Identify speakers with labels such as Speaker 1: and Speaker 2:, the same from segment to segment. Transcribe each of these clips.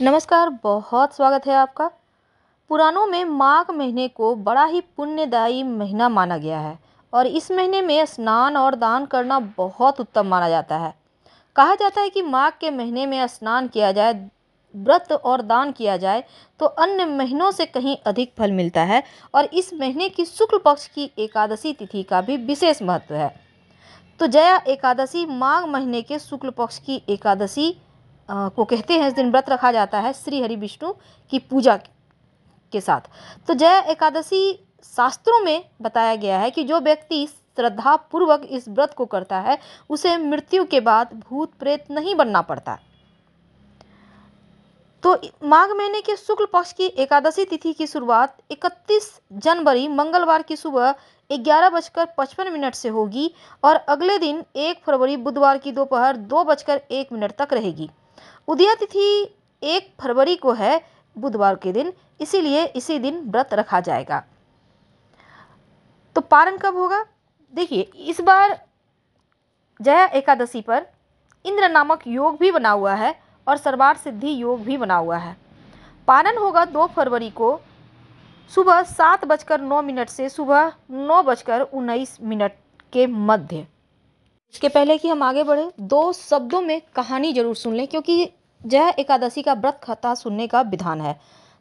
Speaker 1: नमस्कार, बहुत स्वागत है आपका। पुराणों में माघ महीने को बड़ा ही पुण्यदायी महीना माना गया है और इस महीने में स्नान और दान करना बहुत उत्तम माना जाता है। कहा जाता है कि माघ के महीने में स्नान किया जाए, व्रत और दान किया जाए तो अन्य महीनों से कहीं अधिक फल मिलता है और इस महीने की शुक्ल पक्ष की एकादशी तिथि का भी विशेष महत्व है। तो जया एकादशी माघ महीने के शुक्ल पक्ष की एकादशी को कहते हैं। इस दिन व्रत रखा जाता है श्री हरि विष्णु की पूजा के साथ। तो जया एकादशी शास्त्रों में बताया गया है कि जो व्यक्ति श्रद्धा पूर्वक इस व्रत को करता है उसे मृत्यु के बाद भूत प्रेत नहीं बनना पड़ता। तो माघ महीने के शुक्ल पक्ष की एकादशी तिथि की शुरुआत 31 जनवरी मंगलवार की सुबह 11:55 से होगी और अगले दिन 1 फरवरी बुधवार की दोपहर 2:01 तक रहेगी। उदया तिथि 1 फरवरी को है, बुधवार के दिन, इसीलिए इसी दिन व्रत रखा जाएगा। तो पारण कब होगा? देखिए, इस बार जया एकादशी पर इंद्र नामक योग भी बना हुआ है और सर्वार्थ सिद्धि योग भी बना हुआ है। पारण होगा 2 फरवरी को सुबह 7:09 से सुबह 9:19 के मध्य। इसके पहले कि हम आगे बढ़े, 2 शब्दों में कहानी जरूर सुन लें क्योंकि जया एकादशी का व्रत कथा सुनने का विधान है।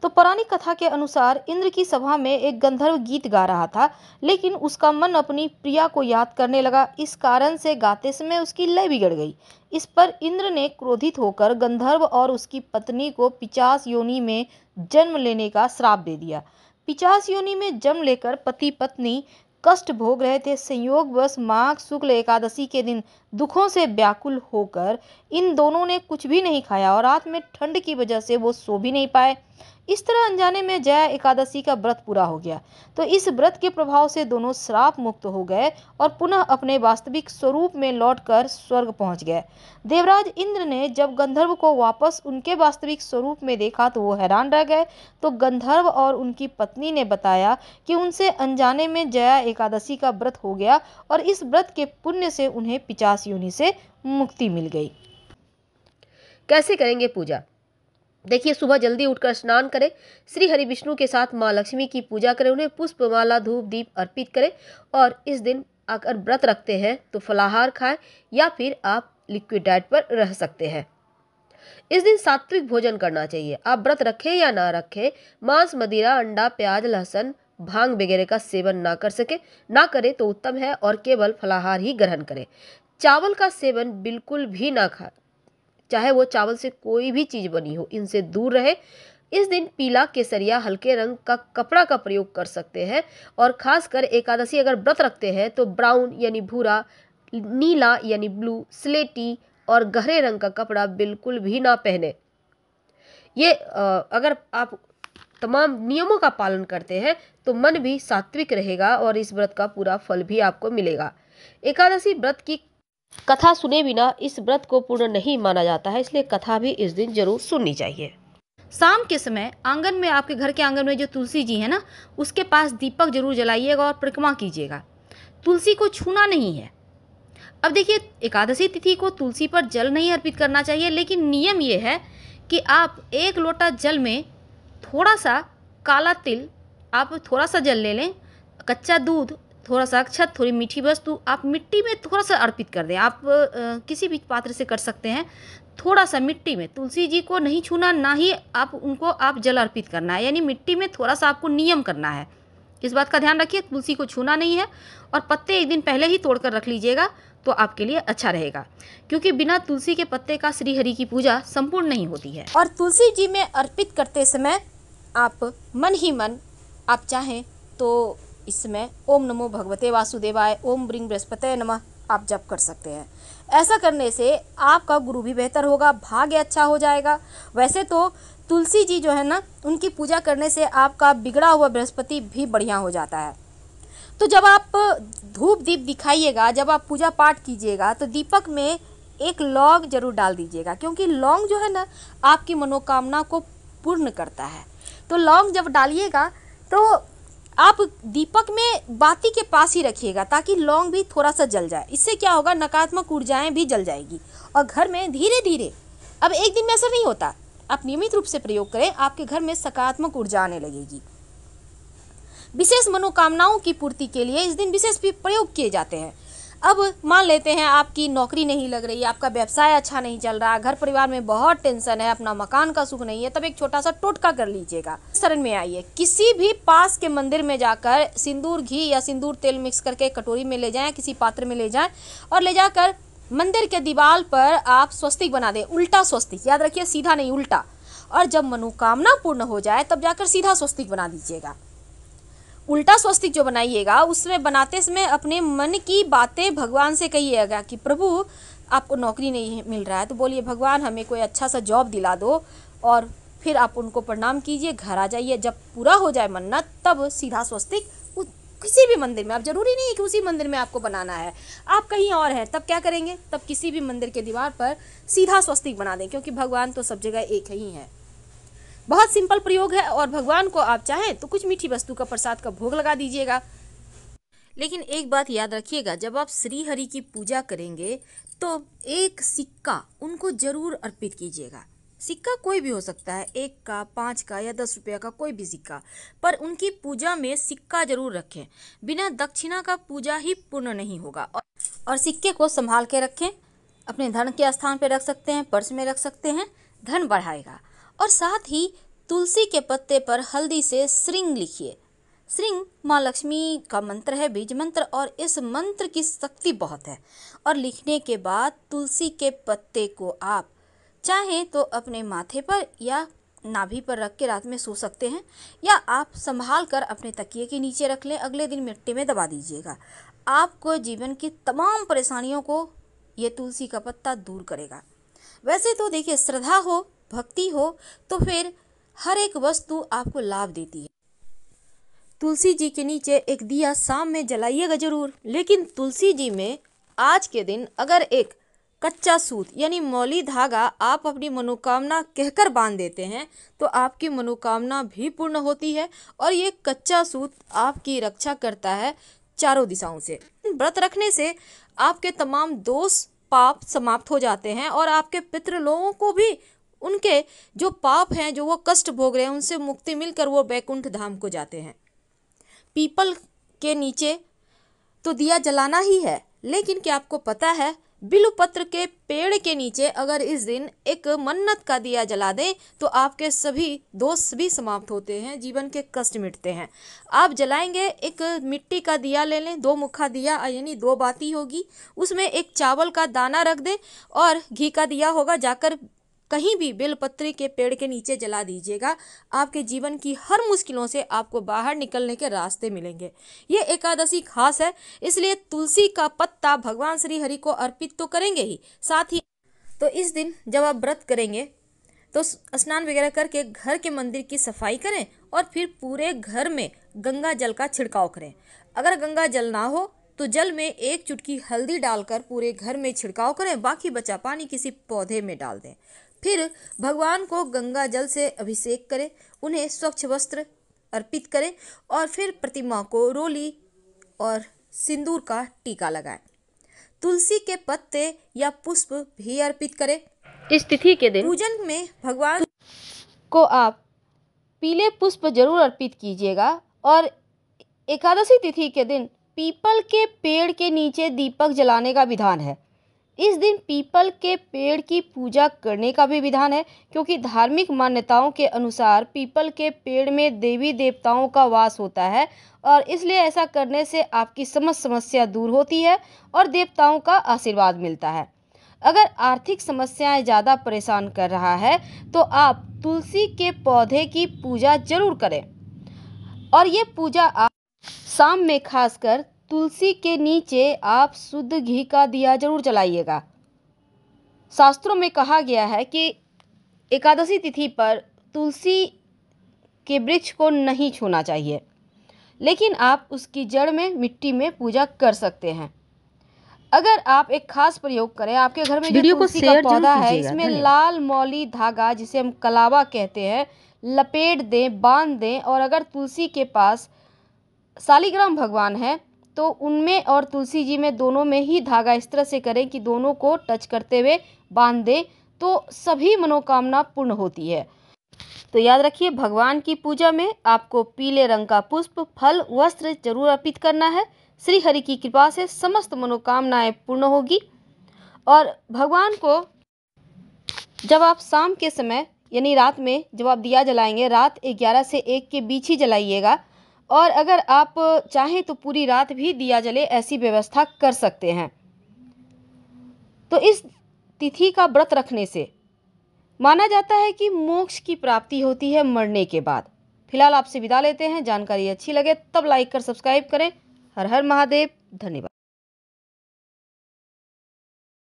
Speaker 1: तो पौराणिक कथा के अनुसार इंद्र की सभा में एक गंधर्व गीत गा रहा था, लेकिन उसका मन अपनी प्रिया को याद करने लगा। इस कारण से गाते समय उसकी लय बिगड़ गई। इस पर इंद्र ने क्रोधित होकर गंधर्व और उसकी पत्नी को पिशाच योनि में जन्म लेने का श्राप दे दिया। पिशाच योनि में जन्म लेकर पति पत्नी कष्ट भोग रहे थे। संयोगवश माघ शुक्ल एकादशी के दिन दुखों से व्याकुल होकर इन दोनों ने कुछ भी नहीं खाया और रात में ठंड की वजह से वो सो भी नहीं पाए। इस तरह अनजाने में जया एकादशी का व्रत पूरा हो गया। तो इस व्रत के प्रभाव से दोनों श्राप मुक्त हो गए और पुनः अपने वास्तविक स्वरूप में लौटकर स्वर्ग पहुंच गए। देवराज इंद्र ने जब गंधर्व को वापस उनके वास्तविक स्वरूप में देखा तो वो हैरान रह गए। तो गंधर्व और उनकी पत्नी ने बताया कि उनसे अनजाने में जया एकादशी का व्रत हो गया और इस व्रत के पुण्य से उन्हें पिशाच योनि से मुक्ति मिल गई। कैसे करेंगे पूजा? देखिए, सुबह जल्दी उठकर स्नान करें, श्री हरि विष्णु के साथ माँ लक्ष्मी की पूजा करें, उन्हें पुष्पमाला धूप दीप अर्पित करें और इस दिन अगर व्रत रखते हैं तो फलाहार खाएं या फिर आप लिक्विड डाइट पर रह सकते हैं। इस दिन सात्विक भोजन करना चाहिए। आप व्रत रखें या ना रखें, मांस, मदिरा, अंडा, प्याज, लहसुन, भांग वगैरह का सेवन ना करें तो उत्तम है और केवल फलाहार ही ग्रहण करें। चावल का सेवन बिल्कुल भी ना खाएं, चाहे वो चावल से कोई भी चीज बनी हो, इनसे दूर रहे। इस दिन पीला, केसरिया, हल्के रंग का कपड़ा का प्रयोग कर सकते हैं और खासकर एकादशी अगर व्रत रखते हैं तो ब्राउन यानी भूरा, नीला यानी ब्लू, स्लेटी और गहरे रंग का कपड़ा बिल्कुल भी ना पहने। ये अगर आप तमाम नियमों का पालन करते हैं तो मन भी सात्विक रहेगा और इस व्रत का पूरा फल भी आपको मिलेगा। एकादशी व्रत की कथा सुने बिना इस व्रत को पूर्ण नहीं माना जाता है, इसलिए कथा भी इस दिन जरूर सुननी चाहिए। शाम के समय आंगन में, आपके घर के आंगन में जो तुलसी जी है ना, उसके पास दीपक जरूर जलाइएगा और परिक्रमा कीजिएगा। तुलसी को छूना नहीं है। अब देखिए, एकादशी तिथि को तुलसी पर जल नहीं अर्पित करना चाहिए, लेकिन नियम ये है कि आप 1 लोटा जल में थोड़ा सा काला तिल, आप थोड़ा सा जल ले लें, कच्चा दूध, थोड़ा सा अक्षत, थोड़ी मीठी वस्तु आप मिट्टी में थोड़ा सा अर्पित कर दें। आप किसी भी पात्र से कर सकते हैं। थोड़ा सा मिट्टी में, तुलसी जी को नहीं छूना, ना ही आप जल अर्पित करना है, यानी मिट्टी में थोड़ा सा आपको नियम करना है। इस बात का ध्यान रखिए, तुलसी को छूना नहीं है और पत्ते एक दिन पहले ही तोड़कर रख लीजिएगा तो आपके लिए अच्छा रहेगा, क्योंकि बिना तुलसी के पत्ते का श्री हरि की पूजा संपूर्ण नहीं होती है। और तुलसी जी में अर्पित करते समय आप मन ही मन, आप चाहें तो इसमें ओम नमो भगवते वासुदेवाय, ओम ब्रिंग बृहस्पते नमः आप जप कर सकते हैं। ऐसा करने से आपका गुरु भी बेहतर होगा, भाग्य अच्छा हो जाएगा। वैसे तो तुलसी जी जो है ना, उनकी पूजा करने से आपका बिगड़ा हुआ बृहस्पति भी बढ़िया हो जाता है। तो जब आप धूप दीप दिखाइएगा, जब आप पूजा पाठ कीजिएगा तो दीपक में एक लौंग जरूर डाल दीजिएगा, क्योंकि लौंग जो है ना आपकी मनोकामना को पूर्ण करता है। तो लौंग जब डालिएगा तो आप दीपक में बाती के पास ही रखिएगा ताकि लौंग भी थोड़ा सा जल जाए। इससे क्या होगा, नकारात्मक ऊर्जाएं भी जल जाएगी और घर में धीरे धीरे, अब एक दिन में असर नहीं होता, आप नियमित रूप से प्रयोग करें, आपके घर में सकारात्मक ऊर्जा आने लगेगी। विशेष मनोकामनाओं की पूर्ति के लिए इस दिन विशेष भी प्रयोग किए जाते हैं। अब मान लेते हैं आपकी नौकरी नहीं लग रही, आपका व्यवसाय अच्छा नहीं चल रहा, घर परिवार में बहुत टेंशन है, अपना मकान का सुख नहीं है, तब एक छोटा सा टोटका कर लीजिएगा। शरण में आइए, किसी भी पास के मंदिर में जाकर सिंदूर घी या सिंदूर तेल मिक्स करके कटोरी में ले जाएं, किसी पात्र में ले जाएं और ले जाकर मंदिर के दीवार पर आप स्वस्तिक बना दें। उल्टा स्वस्तिक, याद रखिए, सीधा नहीं, उल्टा। और जब मनोकामना पूर्ण हो जाए तब जाकर सीधा स्वस्तिक बना दीजिएगा। उल्टा स्वस्तिक जो बनाइएगा उसमें बनाते समय अपने मन की बातें भगवान से कहिएगा कि प्रभु आपको नौकरी नहीं मिल रहा है तो बोलिए भगवान हमें कोई अच्छा सा जॉब दिला दो, और फिर आप उनको प्रणाम कीजिए, घर आ जाइए। जब पूरा हो जाए मन्नत तब सीधा स्वस्तिक किसी भी मंदिर में, अब जरूरी नहीं है कि उसी मंदिर में आपको बनाना है, आप कहीं और हैं तब क्या करेंगे, तब किसी भी मंदिर के दीवार पर सीधा स्वस्तिक बना दें, क्योंकि भगवान तो सब जगह एक ही है। बहुत सिंपल प्रयोग है और भगवान को आप चाहें तो कुछ मीठी वस्तु का प्रसाद का भोग लगा दीजिएगा। लेकिन एक बात याद रखिएगा, जब आप श्री हरि की पूजा करेंगे तो एक सिक्का उनको जरूर अर्पित कीजिएगा। सिक्का कोई भी हो सकता है, 1 का, 5 का या 10 रुपये का, कोई भी सिक्का, पर उनकी पूजा में सिक्का जरूर रखें। बिना दक्षिणा का पूजा ही पूर्ण नहीं होगा। और सिक्के को संभाल के रखें, अपने धन के स्थान पर रख सकते हैं, पर्स में रख सकते हैं, धन बढ़ाएगा। और साथ ही तुलसी के पत्ते पर हल्दी से श्रृंग लिखिए। श्रृंग माँ लक्ष्मी का मंत्र है, बीज मंत्र, और इस मंत्र की शक्ति बहुत है। और लिखने के बाद तुलसी के पत्ते को आप चाहें तो अपने माथे पर या नाभि पर रख के रात में सो सकते हैं, या आप संभाल कर अपने तकिए के नीचे रख लें, अगले दिन मिट्टी में दबा दीजिएगा। आपको जीवन की तमाम परेशानियों को ये तुलसी का पत्ता दूर करेगा। वैसे तो देखिए, श्रद्धा हो, भक्ति हो तो फिर हर एक वस्तु आपको लाभ देती है। तुलसी जी के नीचे एक दिया शाम में जलाइएगा जरूर। लेकिन तुलसी जी में आज के दिन अगर एक कच्चा सूत यानी मौली धागा आप अपनी मनोकामना कहकर बांध देते हैं तो आपकी मनोकामना भी पूर्ण होती है, और ये कच्चा सूत आपकी रक्षा करता है चारों दिशाओं से। व्रत रखने से आपके तमाम दोष पाप समाप्त हो जाते हैं, और आपके पितृ लोगों को भी उनके जो पाप हैं, जो वो कष्ट भोग रहे हैं, उनसे मुक्ति मिलकर वो बैकुंठ धाम को जाते हैं। पीपल के नीचे तो दिया जलाना ही है, लेकिन क्या आपको पता है बिल्वपत्र के पेड़ के नीचे अगर इस दिन एक मन्नत का दिया जला दें तो आपके सभी दोष भी समाप्त होते हैं, जीवन के कष्ट मिटते हैं। आप जलाएंगे, एक मिट्टी का दिया ले लें, 2 मुखा दिया यानी 2 बाती होगी, उसमें एक चावल का दाना रख दें और घी का दिया होगा, जाकर कहीं भी बेलपत्री के पेड़ के नीचे जला दीजिएगा। आपके जीवन की हर मुश्किलों से आपको बाहर निकलने के रास्ते मिलेंगे। ये एकादशी खास है, इसलिए तुलसी का पत्ता भगवान श्री हरि को अर्पित तो करेंगे ही, साथ ही तो इस दिन जब आप व्रत करेंगे तो स्नान वगैरह करके घर के मंदिर की सफाई करें और फिर पूरे घर में गंगा जल का छिड़काव करें। अगर गंगा जल ना हो तो जल में 1 चुटकी हल्दी डालकर पूरे घर में छिड़काव करें, बाकी बचा पानी किसी पौधे में डाल दें। फिर भगवान को गंगा जल से अभिषेक करें, उन्हें स्वच्छ वस्त्र अर्पित करें और फिर प्रतिमा को रोली और सिंदूर का टीका लगाएं। तुलसी के पत्ते या पुष्प भी अर्पित करें। इस तिथि के दिन पूजन में भगवान को आप पीले पुष्प जरूर अर्पित कीजिएगा। और एकादशी तिथि के दिन पीपल के पेड़ के नीचे दीपक जलाने का विधान है। इस दिन पीपल के पेड़ की पूजा करने का भी विधान है, क्योंकि धार्मिक मान्यताओं के अनुसार पीपल के पेड़ में देवी देवताओं का वास होता है, और इसलिए ऐसा करने से आपकी समस्त समस्या दूर होती है और देवताओं का आशीर्वाद मिलता है। अगर आर्थिक समस्याएं ज़्यादा परेशान कर रहा है तो आप तुलसी के पौधे की पूजा जरूर करें, और ये पूजा आप शाम में खासकर तुलसी के नीचे आप शुद्ध घी का दिया जरूर जलाइएगा। शास्त्रों में कहा गया है कि एकादशी तिथि पर तुलसी के वृक्ष को नहीं छूना चाहिए, लेकिन आप उसकी जड़ में मिट्टी में पूजा कर सकते हैं। अगर आप एक खास प्रयोग करें, आपके घर में जो तुलसी का पौधा है इसमें लाल मौली धागा जिसे हम कलावा कहते हैं लपेट दें, बांध दें, और अगर तुलसी के पास शालिग्राम भगवान है तो उनमें और तुलसी जी में दोनों में ही धागा इस तरह से करें कि दोनों को टच करते हुए बांध दें, तो सभी मनोकामना पूर्ण होती है। तो याद रखिए, भगवान की पूजा में आपको पीले रंग का पुष्प, फल, वस्त्र जरूर अर्पित करना है। श्री हरि की कृपा से समस्त मनोकामनाएं पूर्ण होगी। और भगवान को जब आप शाम के समय यानी रात में जब आप दिया जलाएंगे, रात 11 से 1 के बीच ही जलाइएगा। और अगर आप चाहें तो पूरी रात भी दिया जले, ऐसी व्यवस्था कर सकते हैं। तो इस तिथि का व्रत रखने से माना जाता है कि मोक्ष की प्राप्ति होती है मरने के बाद। फिलहाल आपसे विदा लेते हैं। जानकारी अच्छी लगे तब लाइक कर सब्सक्राइब करें। हर हर महादेव। धन्यवाद।